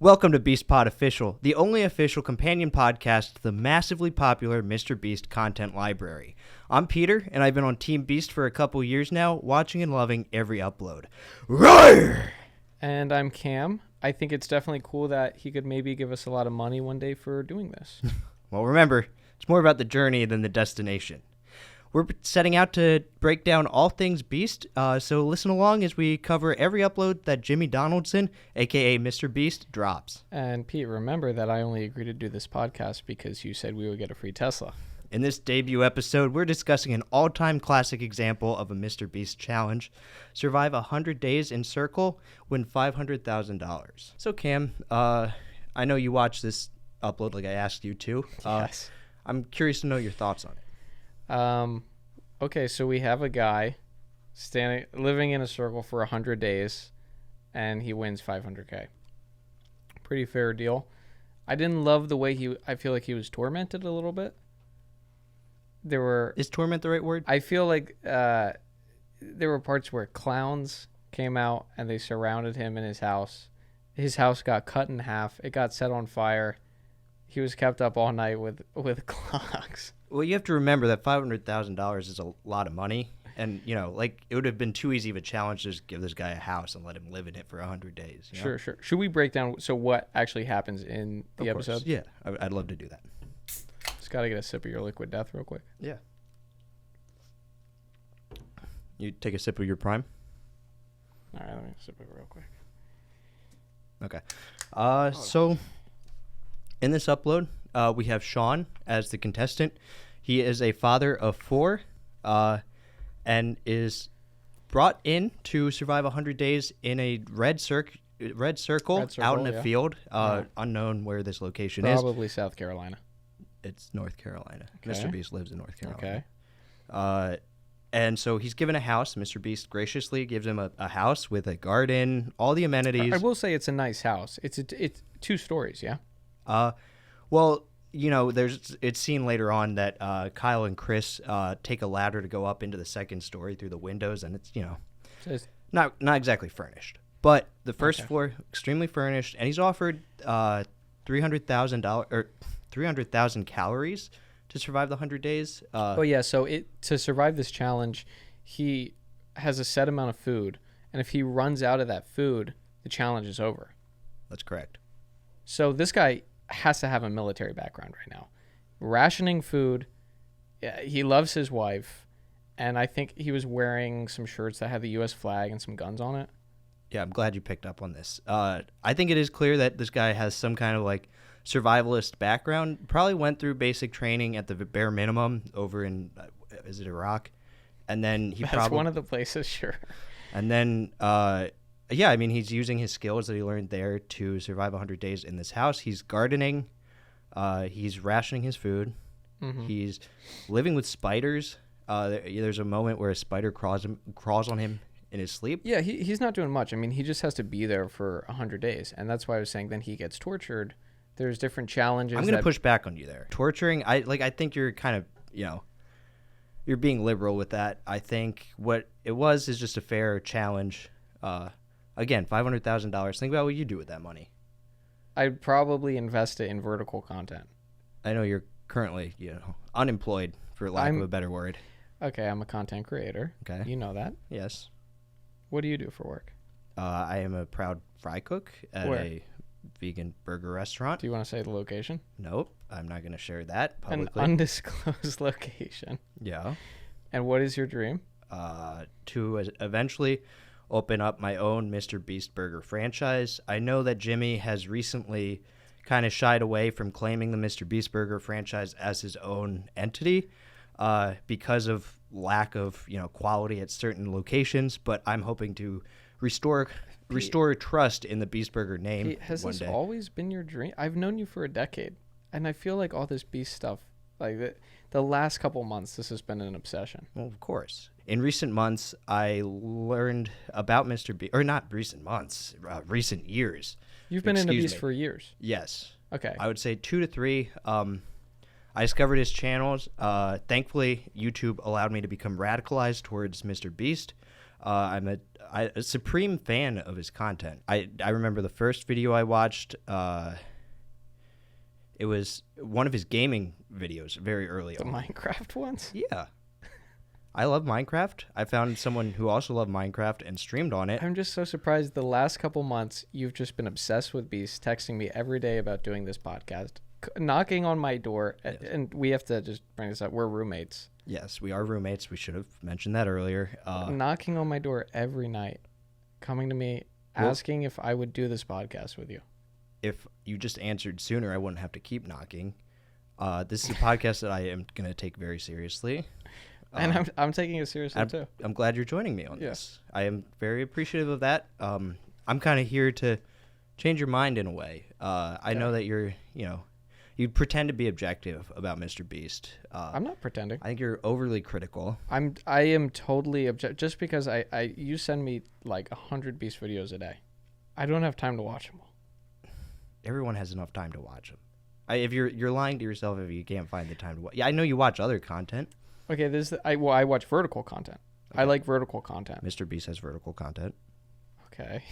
Welcome to Beast Pod Official, the only official companion podcast to the massively popular MrBeast content library. I'm Peter, and I've been on Team Beast for a couple years now, watching and loving every upload. Roar! And I'm Cam. I think it's definitely cool that he could maybe give us a lot of money one day for doing this. Well, remember, it's more about the journey than the destination. We're setting out to break down all things Beast, so listen along as we cover every upload that Jimmy Donaldson, a.k.a. MrBeast, drops. And Pete, remember that I only agreed to do this podcast because you said we would get a free Tesla. In this debut episode, we're discussing an all-time classic example of a MrBeast challenge. Survive 100 days in Circle, win $500,000. So Cam, I know you watched this upload like I asked you to. Yes. I'm curious to know your thoughts on it. Okay, so we have a guy living in a circle for 100 days, and he wins $500K. Pretty fair deal. I didn't love the way I feel like he was tormented a little bit. Is torment the right word? I feel like there were parts where clowns came out and they surrounded him in his house. His house got cut in half. It got set on fire. He was kept up all night with clocks. Well, you have to remember that $500,000 is a lot of money. And, it would have been too easy of a challenge to just give this guy a house and let him live in it for 100 days. Sure. Should we break down what actually happens in the episode? Yeah, I'd love to do that. Just got to get a sip of your liquid death real quick. Yeah. You take a sip of your Prime? All right, let me sip it real quick. Okay. So in this upload, we have Sean as the contestant. He is a father of 4 and is brought in to survive 100 days in a red circle out in a field, unknown where this location is. Probably South Carolina. It's North Carolina. Okay. MrBeast lives in North Carolina. Okay. And so he's given a house. MrBeast graciously gives him a house with a garden, all the amenities. I will say it's a nice house. It's 2 stories, yeah? Well, it's seen later on that Kyle and Chris take a ladder to go up into the second story through the windows, and it's, not exactly furnished. But the first floor, extremely furnished, and he's offered $300,000 calories to survive the 100 days. So to survive this challenge, he has a set amount of food, and if he runs out of that food, the challenge is over. That's correct. So this guy has to have a military background right now. Rationing food, he loves his wife, and I think he was wearing some shirts that had the U.S. flag and some guns on it. Yeah, I'm glad you picked up on this. I think it is clear that this guy has some kind of survivalist background. Probably went through basic training at the bare minimum over in, is it Iraq? And then That's one of the places, sure. And then, he's using his skills that he learned there to survive 100 days in this house. He's gardening. He's rationing his food. Mm-hmm. He's living with spiders. There's a moment where a spider crawls on him in his sleep. Yeah, he's not doing much. I mean, he just has to be there for 100 days. And that's why I was saying then he gets tortured. There's different challenges. I'm going to push back on you there. Torturing, I think you're kind of, you're being liberal with that. I think what it was is just a fair challenge. Again, $500,000. Think about what you do with that money. I'd probably invest it in vertical content. I know you're currently, unemployed, for lack of a better word. Okay, I'm a content creator. Okay. You know that? Yes. What do you do for work? I am a proud fry cook at a vegan burger restaurant. Do you want to say the location? Nope. I'm not going to share that publicly. An undisclosed location. Yeah. And what is your dream? To eventually open up my own MrBeast burger franchise. I know that Jimmy has recently kind of shied away from claiming the MrBeast burger franchise as his own entity because of lack of quality at certain locations, but I'm hoping to restore trust in the Beast Burger name. Pete, has one this day. always been your dream? I've known you for a decade, and I feel like all this Beast stuff, like the last couple months, this has been an obsession. Well, of course. In recent months, I learned about MrBeast, or not recent months, recent years. You've been into Beast for years. Yes. Okay. I would say 2 to 3. I discovered his channels. Thankfully, YouTube allowed me to become radicalized towards MrBeast. I'm a supreme fan of his content. I remember the first video I watched. It was one of his gaming videos very early The on. Minecraft ones? Yeah. I love Minecraft. I found someone who also loved Minecraft and streamed on it. I'm just so surprised the last couple months you've just been obsessed with Beast, texting me every day about doing this podcast, knocking on my door. Yes. And we have to just bring this up. We're roommates. Yes, we are roommates. We should have mentioned that earlier. Knocking on my door every night, coming to me, Well- asking if I would do this podcast with you. If you just answered sooner, I wouldn't have to keep knocking. This is a podcast that I am going to take very seriously. And I'm taking it seriously, too. I'm glad you're joining me on Yeah. this. I am very appreciative of that. I'm kind of here to change your mind in a way. I know that you pretend to be objective about MrBeast. I'm not pretending. I think you're overly critical. I am totally objective. Just because you send me like 100 Beast videos a day, I don't have time to watch them all. Everyone has enough time to watch them. If you're lying to yourself if you can't find the time to watch. Yeah, I know you watch other content. Okay, I watch vertical content. Okay. I like vertical content. MrBeast has vertical content. Okay.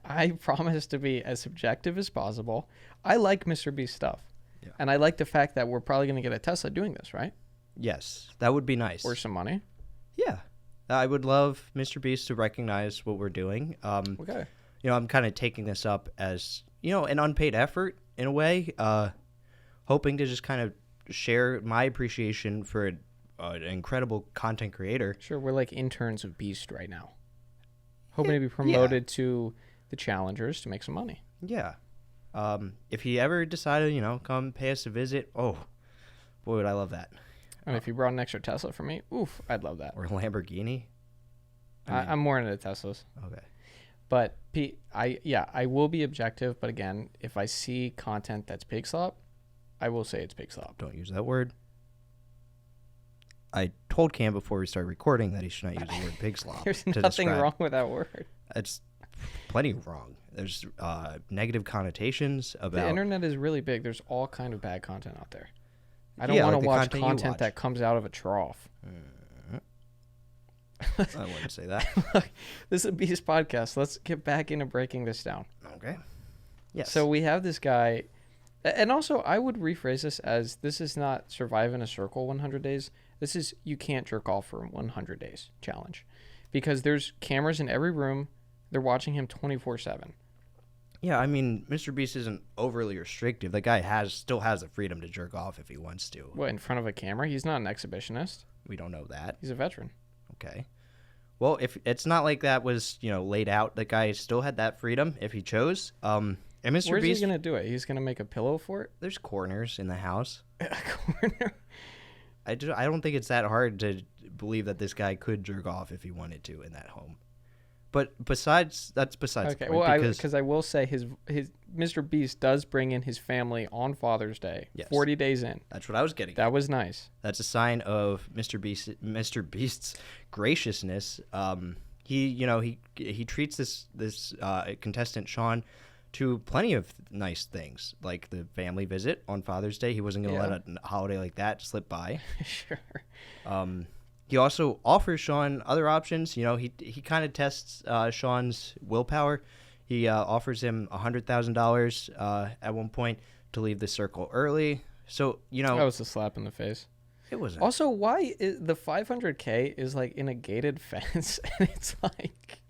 I promise to be as subjective as possible. I like MrBeast stuff. Yeah. And I like the fact that we're probably going to get a Tesla doing this, right? Yes, that would be nice. Or some money. Yeah, I would love MrBeast to recognize what we're doing. Okay. I'm kind of taking this up as an unpaid effort in a way, hoping to just kind of share my appreciation for an incredible content creator. Sure, we're like interns of Beast right now. Hoping to be promoted to the challengers to make some money. Yeah. If he ever decided, come pay us a visit, oh, boy, would I love that. And if you brought an extra Tesla for me, oof, I'd love that. Or a Lamborghini. I'm more into Teslas. Okay. But I will be objective. But again, if I see content that's pig slop, I will say it's pig slop. Don't use that word. I told Cam before we started recording that he should not use the word pig slop. There's to nothing describe. wrong with that word. It's plenty wrong. There's negative connotations about The internet is really big. There's all kind of bad content out there. I don't Yeah, want like to the watch content you content watch. that comes out of a trough. I wouldn't say that. Look, this is a Beast podcast. Let's get back into breaking this down. Okay. Yes. So we have this guy, and also I would rephrase this is not survive in a circle 100 days. This is you can't jerk off for 100 days challenge, because there's cameras in every room. They're watching him 24/7. Yeah, I mean, MrBeast isn't overly restrictive. The guy still has the freedom to jerk off if he wants to. What, in front of a camera? He's not an exhibitionist. We don't know that. He's a veteran. Okay. Well, if it's not like that was, laid out, the guy still had that freedom if he chose. And MrBeast, Where's he gonna do it? He's gonna make a pillow for it. there's corners in the house. A corner. I don't think it's that hard to believe that this guy could jerk off if he wanted to in that home. But that's besides Okay. the point, Well, because I will say his MrBeast does bring in his family on Father's Day. Yes. 40 days in. that's what I was getting at. That was nice. That's a sign of MrBeast's graciousness. He treats this contestant Sean to plenty of nice things, like the family visit on Father's Day. He wasn't going to let a holiday like that slip by. Sure. He also offers Sean other options. He kind of tests Sean's willpower. He offers him $100,000 at one point to leave the circle early. So That was a slap in the face. it wasn't. Also, why is the 500K is like in a gated fence, and it's like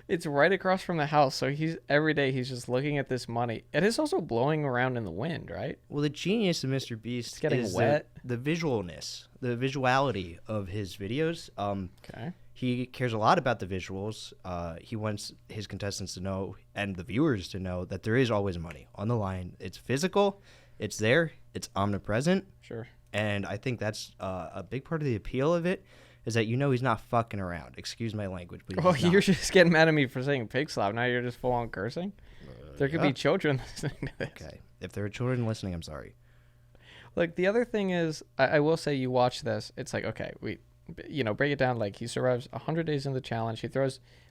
it's right across from the house. So every day he's just looking at this money. It is also blowing around in the wind, right? Well, the genius of MrBeast It's getting is wet. the visualness, the visuality of his videos. Okay. He cares a lot about the visuals. He wants his contestants to know and the viewers to know that there is always money on the line. It's physical, it's there, it's omnipresent, Sure. and I think that's a big part of the appeal of it. Is that he's not fucking around. Excuse my language, but Oh, he's not. you're just getting mad at me for saying pig slap. Now you're just full on cursing. There could yeah. be children listening to this. Okay. If there are children listening, I'm sorry. Look, the other thing is, I will say, you watch this. It's like, okay, break it down. Like he survives 100 days in the challenge.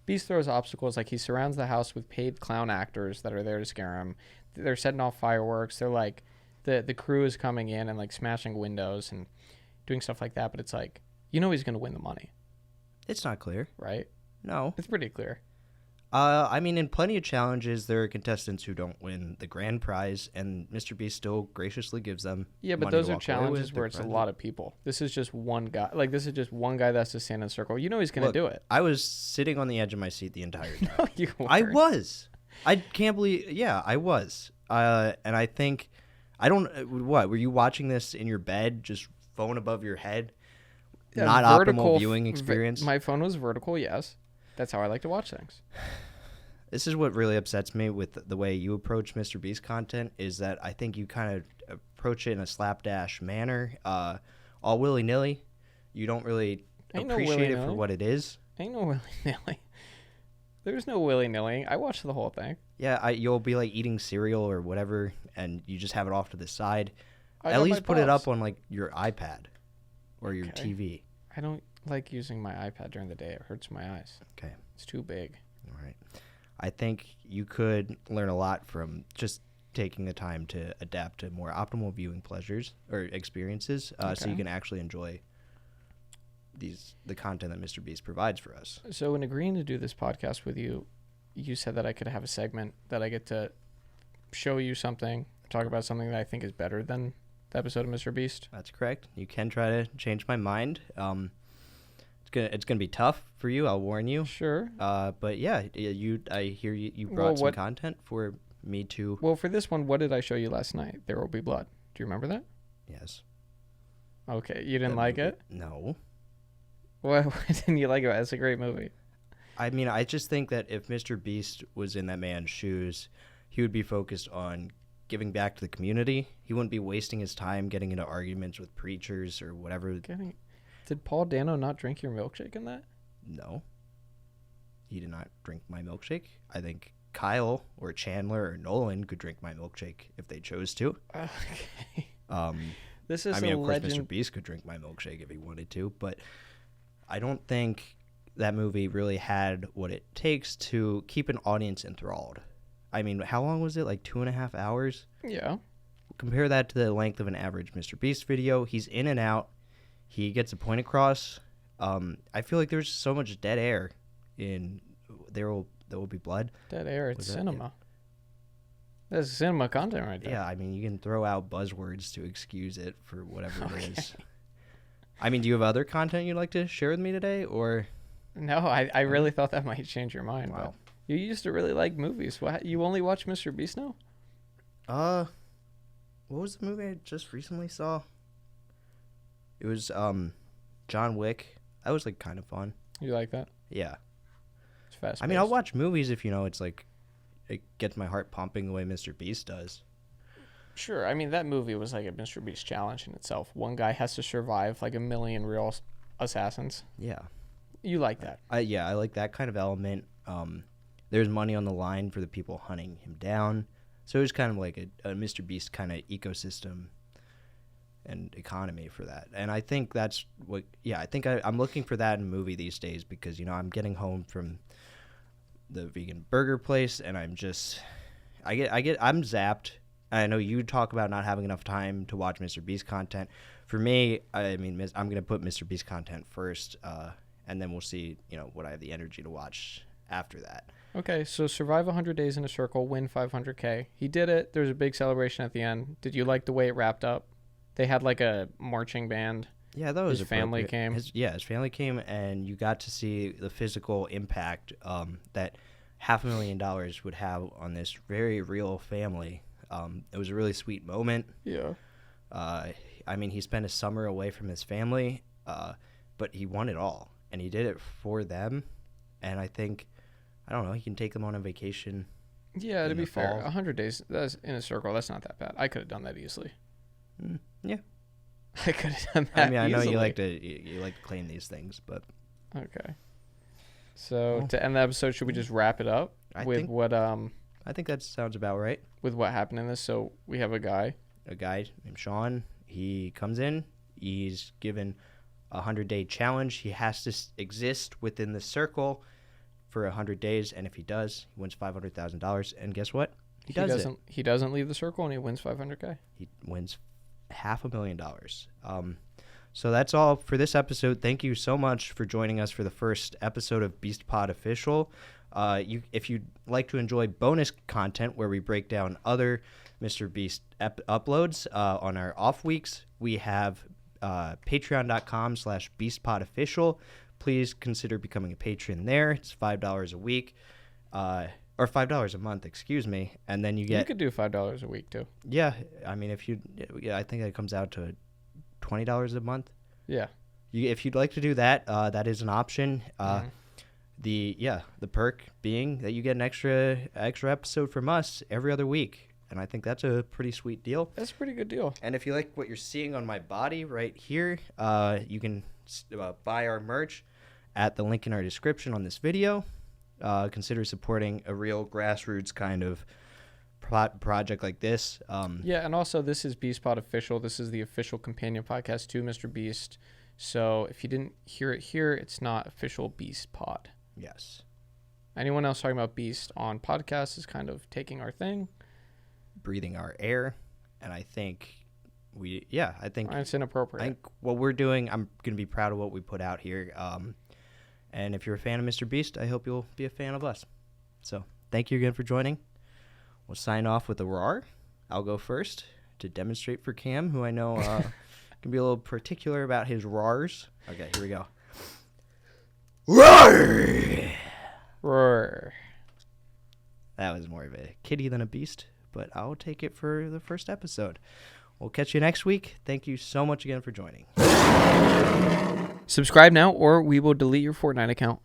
Beast throws obstacles. Like he surrounds the house with paid clown actors that are there to scare him. They're setting off fireworks. They're like, the crew is coming in and like smashing windows and doing stuff like that. But it's like, he's going to win the money. It's not clear. right? No. It's pretty clear. I mean, in plenty of challenges, there are contestants who don't win the grand prize, and MrBeast still graciously gives them. Yeah, but money those to are walk away challenges with, where their it's a prizes. lot of people. This is just one guy. Like, this is just one guy that has to stand in a circle. You know he's going to Look, do it. I was sitting on the edge of my seat the entire time. No, you I weren't. was. I can't believe. Yeah, I was. And I think, I don't. What were you watching this in your bed, just phone above your head? Yeah, Not vertical optimal viewing experience. My phone was vertical, yes. That's how I like to watch things. This is what really upsets me with the way you approach MrBeast content, is that I think you kind of approach it in a slapdash manner, all willy-nilly. You don't really Ain't no appreciate it for willy-nilly. what it is. Ain't no willy-nilly. There's no willy-nilly. I watched the whole thing. Yeah, you'll be like eating cereal or whatever, and you just have it off to the side. I At got least my put it pops. up on like your iPad or your Okay. TV. I don't like using my iPad during the day. It hurts my eyes. Okay, It's too big. all right. I think you could learn a lot from just taking the time to adapt to more optimal viewing pleasures or experiences, so Okay. you can actually enjoy the content that MrBeast provides for us. So in agreeing to do this podcast with you, you said that I could have a segment that I get to show you something, talk about something that I think is better than the episode of MrBeast. That's correct. You can try to change my mind. It's gonna be tough for you. I'll warn you. Sure. But yeah, I hear you Well, brought some what- content for me to. Well, for this one, what did I show you last night? There Will Be Blood. Do you remember that? Yes. Okay, you didn't That like movie- it? No. Why didn't you like it? It's a great movie. I mean, I just think that if MrBeast was in that man's shoes, he would be focused on giving back to the community. He wouldn't be wasting his time getting into arguments with preachers or whatever. Did Paul Dano not drink your milkshake in that? No. He did not drink my milkshake. I think Kyle or Chandler or Nolan could drink my milkshake if they chose to. Okay. Um, This is I mean, a of course, legend. MrBeast could drink my milkshake if he wanted to, but I don't think that movie really had what it takes to keep an audience enthralled. I mean, how long was it? Like 2.5 hours? Yeah. Compare that to the length of an average MrBeast video. He's in and out. He gets a point across. I feel like there's so much dead air in There Will Be Blood. Dead air. It's Was that- cinema. That's cinema content right there. Yeah, I mean, you can throw out buzzwords to excuse it for whatever it is. Okay. I mean, do you have other content you'd like to share with me today, or? No, I really thought that might change your mind. Wow. But you used to really like movies. What, you only watch MrBeast now? What was the movie I just recently saw? It was John Wick. That was like kind of fun. You like that? Yeah. It's fast. I mean, I'll watch movies if it's like it gets my heart pumping the way MrBeast does. Sure. I mean, that movie was like a MrBeast challenge in itself. One guy has to survive like a million real assassins. Yeah. You like that? I like that kind of element. There's money on the line for the people hunting him down. So it was kind of like a MrBeast kind of ecosystem and economy for that. And I think that's what, I think I'm looking for that in a movie these days because, I'm getting home from the vegan burger place and I'm just, I'm zapped. I know you talk about not having enough time to watch MrBeast content. For me, I mean, I'm going to put MrBeast content first, and then we'll see, what I have the energy to watch after that. Okay, so survive 100 days in a circle, win 500K. He did it. There was a big celebration at the end. Did you like the way it wrapped up? They had like a marching band. Yeah, that was His family appropriate. came. His family came, and you got to see the physical impact that $500,000 would have on this very real family. It was a really sweet moment. Yeah. I mean, he spent a summer away from his family, but he won it all, and he did it for them. And I think, I don't know, he can take them on a vacation. Yeah, to In be the fair, fall. 100 days that's in a circle. That's not that bad. I could have done that easily. Yeah. I could have done that I mean, I know easily. you like to claim these things, but Okay. So Well, to end the episode, should we just wrap it up I with think- I think that sounds about right. what happened in this? So we have a guy. A guy named Sean. He comes in. He's given a 100-day challenge. He has to exist within the circle for 100 days, and if he does, he wins $500,000. And guess what? He does it. He doesn't leave the circle, and he wins 500K. He wins $500,000. So that's all for this episode. Thank you so much for joining us for the first episode of Beast Pod Official. If you'd like to enjoy bonus content where we break down other MrBeast uploads on our off weeks, we have patreon.com/beastpodofficial. Please consider becoming a patron there. It's $5 a week, or $5 a month, excuse me. And then you could do $5 a week too. Yeah, I mean, I think it comes out to $20 a month. Yeah. If you'd like to do that, that is an option. The perk being that you get an extra episode from us every other week, and I think that's a pretty sweet deal. That's a pretty good deal. And if you like what you're seeing on my body right here, you can buy our merch at the link in our description on this video. Consider supporting a real grassroots kind of project like this. And also this is Beast Pod Official. This is the official companion podcast to MrBeast. So if you didn't hear it here, it's not official Beast Pod. Yes. Anyone else talking about Beast on podcasts is kind of taking our thing, breathing our air, and I think it's inappropriate. I think what we're doing, I'm gonna be proud of what we put out here. And if you're a fan of MrBeast, I hope you'll be a fan of us. So thank you again for joining. We'll sign off with a roar. I'll go first to demonstrate for Cam, who I know can be a little particular about his roars. Okay, here we go. Roar! Roar. That was more of a kitty than a beast, but I'll take it for the first episode. We'll catch you next week. Thank you so much again for joining. Subscribe now, or we will delete your Fortnite account.